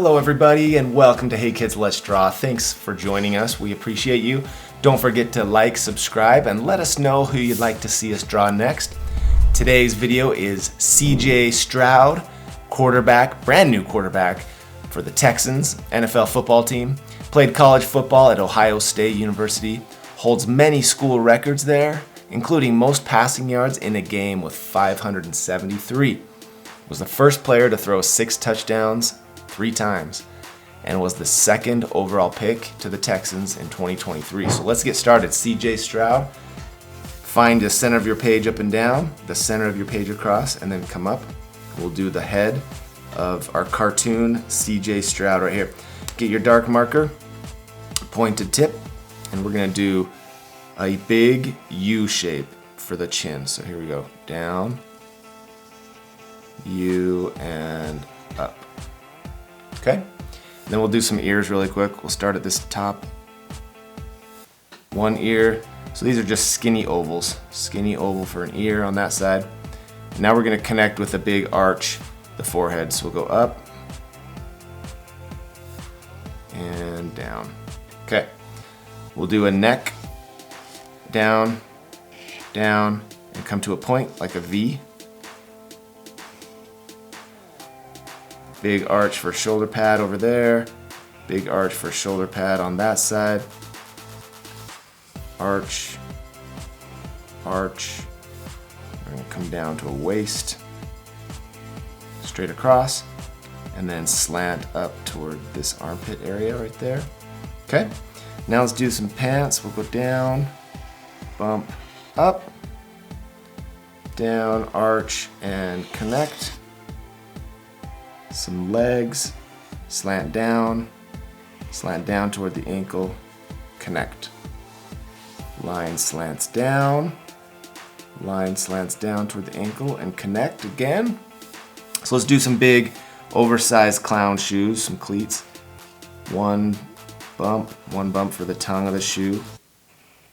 Hello everybody and welcome to Hey Kids Let's Draw. Thanks for joining us. We appreciate you. Don't forget to like, subscribe, and let us know who you'd like to see us draw next. Today's video is CJ Stroud, quarterback, brand new quarterback for the Texans NFL football team. Played college football at Ohio State University, holds many school records there, including most passing yards in a game with 573. Was the first player to throw 6 touchdowns 3 times, and was the second overall pick to the Texans in 2023. So let's get started. CJ Stroud. Find the center of your page up and down, the center of your page across, and then come up. We'll do the head of our cartoon CJ Stroud right here. Get your dark marker, pointed tip, and we're gonna do a big U shape for the chin. So here we go. Down, U, and up. Okay, and then we'll do some ears really quick. We'll start at this top. One ear. So these are just skinny ovals. Skinny oval for an ear on that side. And now we're going to connect with a big arch, the forehead. So we'll go up and down. Okay, we'll do a neck, down, down, and come to a point like a V. Big arch for shoulder pad over there. Big arch for shoulder pad on that side. Arch, arch. We're gonna come down to a waist. Straight across. And then slant up toward this armpit area right there. Okay, now let's do some pants. We'll go down, bump, up, down, arch, and connect. Some legs, slant down toward the ankle, connect. Line slants down toward the ankle, and connect again. So let's do some big oversized clown shoes, some cleats. One bump for the tongue of the shoe.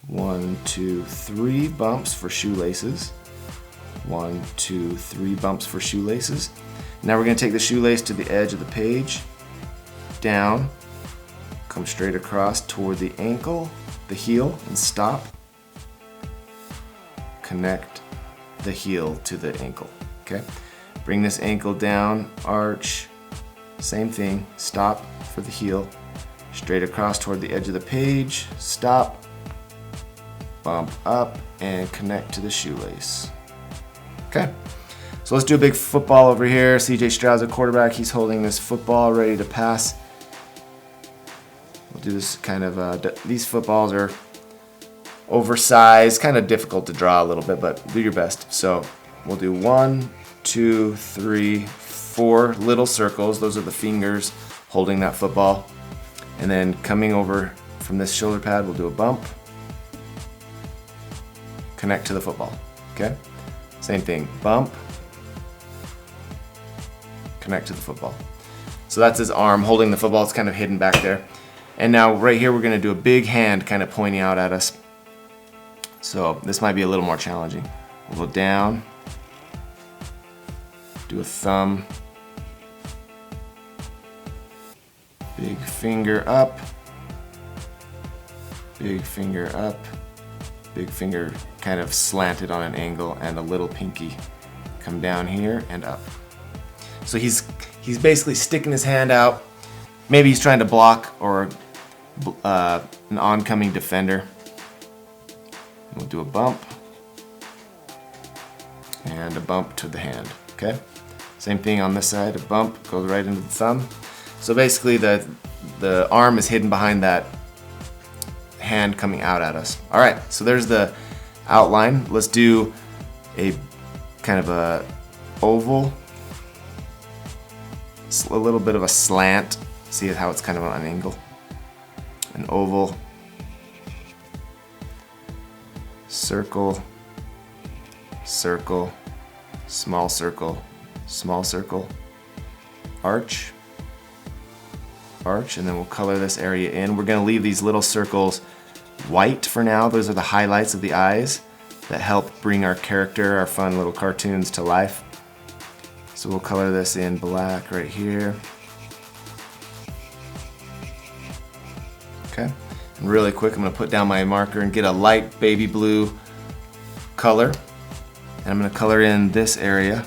1, 2, 3 bumps for shoelaces. 1, 2, 3 bumps for shoelaces. Now we're going to take the shoelace to the edge of the page, down, come straight across toward the ankle, the heel, and stop. Connect the heel to the ankle, okay? Bring this ankle down, arch, same thing, stop for the heel, straight across toward the edge of the page, stop, bump up, and connect to the shoelace, okay? So let's do a big football over here. CJ Stroud's a quarterback. He's holding this football ready to pass. We'll do this kind of, these footballs are oversized, kind of difficult to draw a little bit, but do your best. So we'll do 1, 2, 3, 4 little circles. Those are the fingers holding that football. And then coming over from this shoulder pad, we'll do a bump. Connect to the football, okay? Same thing, bump. Connect to the football. So that's his arm holding the football. It's kind of hidden back there. And now right here we're going to do a big hand kind of pointing out at us. So this might be a little more challenging. We'll go down, do a thumb, big finger up, big finger up, big finger kind of slanted on an angle, and a little pinky. Come down here and up. So he's basically sticking his hand out. Maybe he's trying to block or an oncoming defender. We'll do a bump and a bump to the hand, okay? Same thing on this side, a bump goes right into the thumb. So basically the arm is hidden behind that hand coming out at us. All right, so there's the outline. Let's do a kind of a oval, a little bit of a slant. See how it's kind of on an angle. An oval, circle, circle, small circle, small circle, arch, arch, and then we'll color this area in. We're going to leave these little circles white for now. Those are the highlights of the eyes that help bring our character, our fun little cartoons to life. So we'll color this in black right here. And really quick, I'm going to put down my marker and get a light baby blue color. And I'm going to color in this area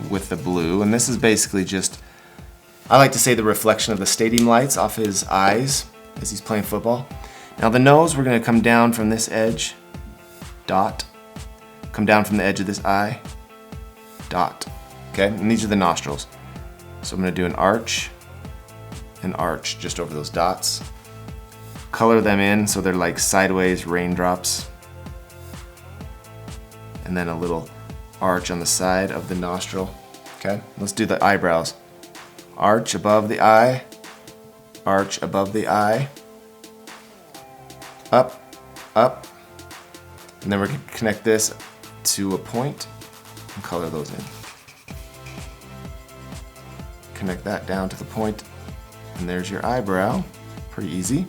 with the blue. And this is basically just, I like to say, the reflection of the stadium lights off his eyes as he's playing football. Now the nose, we're going to come down from this edge, dot. Come down from the edge of this eye, dot. Okay, and these are the nostrils. So I'm going to do an arch just over those dots. Color them in so they're like sideways raindrops. And then a little arch on the side of the nostril. Okay, let's do the eyebrows. Arch above the eye, arch above the eye, up, up. And then we're going to connect this to a point and color those in. Connect that down to the point, and there's your eyebrow. Pretty easy.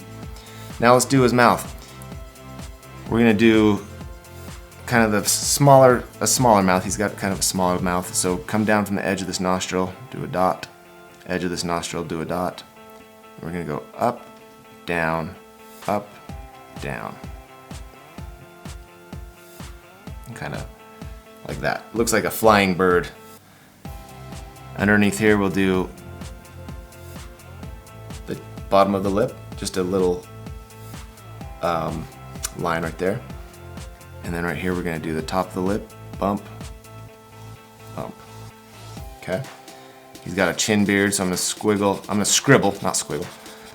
Now let's do his mouth. We're gonna do kind of a smaller mouth. He's got kind of a smaller mouth. So come down from the edge of this nostril, do a dot. Edge of this nostril, do a dot. We're gonna go up, down, up, down. Kind of like that. Looks like a flying bird. Underneath here we'll do the bottom of the lip, just a little line right there. And then right here we're going to do the top of the lip, bump, bump. Okay. He's got a chin beard, so I'm going to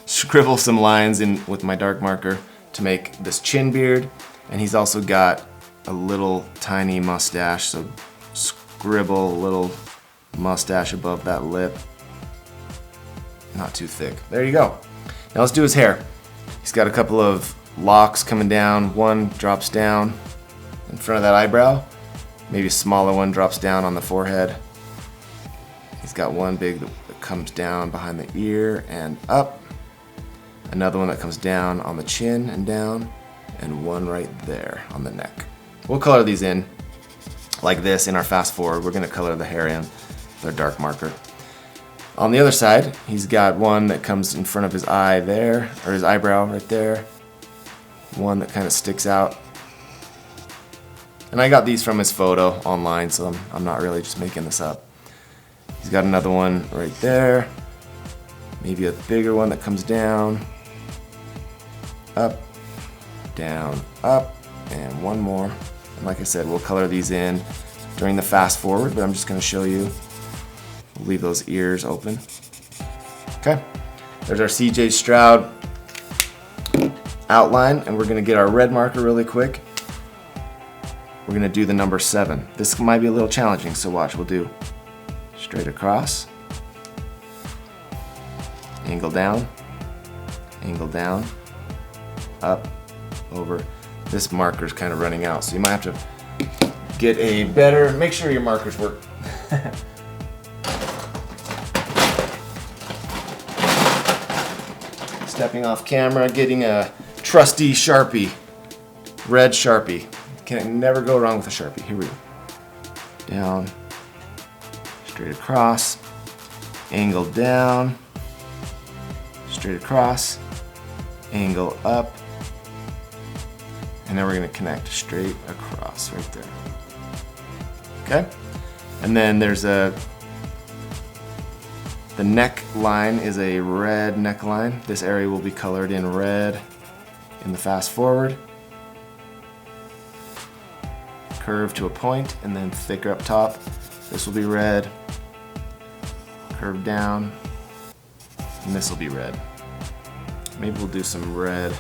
scribble some lines in with my dark marker to make this chin beard. And he's also got a little tiny mustache, so scribble a little mustache above that lip. Not too thick. There you go. Now let's do his hair. He's got a couple of locks coming down. One drops down in front of that eyebrow. Maybe a smaller one drops down on the forehead. He's got one big that comes down behind the ear and up. Another one that comes down on the chin and down. And one right there on the neck. We'll color these in like this in our fast forward. We're going to color the hair in with our dark marker. On the other side, he's got one that comes in front of his eye there, or his eyebrow right there. One that kind of sticks out. And I got these from his photo online, so I'm not really just making this up. He's got another one right there. Maybe a bigger one that comes down, up, down, up, and one more. And like I said, we'll color these in during the fast forward, but I'm just going to show you. We'll leave those ears open. Okay, there's our CJ Stroud outline, and we're going to get our red marker really quick. We're going to do the number 7. This might be a little challenging, so watch. We'll do straight across, angle down, up, over. This marker's kind of running out, so you might have to get a better, make sure your markers work. Stepping off camera, getting a trusty Sharpie, red Sharpie. Can never go wrong with a Sharpie. Here we go. Down, straight across, angle down, straight across, angle up, and then we're going to connect straight across right there. Okay? And then there's the neckline is a red neckline. This area will be colored in red in the fast forward. Curve to a point and then thicker up top. This will be red. Curve down. And this will be red. Maybe we'll do some red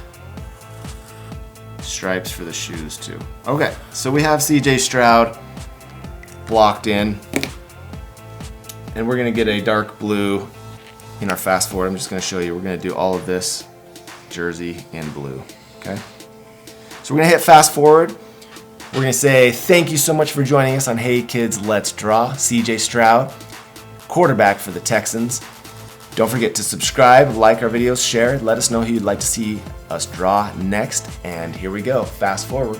stripes for the shoes too. Okay, so we have CJ Stroud blocked in, and we're gonna get a dark blue in our fast forward. I'm just gonna show you. We're gonna do all of this jersey in blue. Okay, so we're gonna hit fast forward. We're gonna say thank you so much for joining us on Hey Kids Let's Draw. CJ Stroud, quarterback for the Texans. Don't forget to subscribe, like our videos, share, let us know who you'd like to see us draw next, and here we go, fast forward.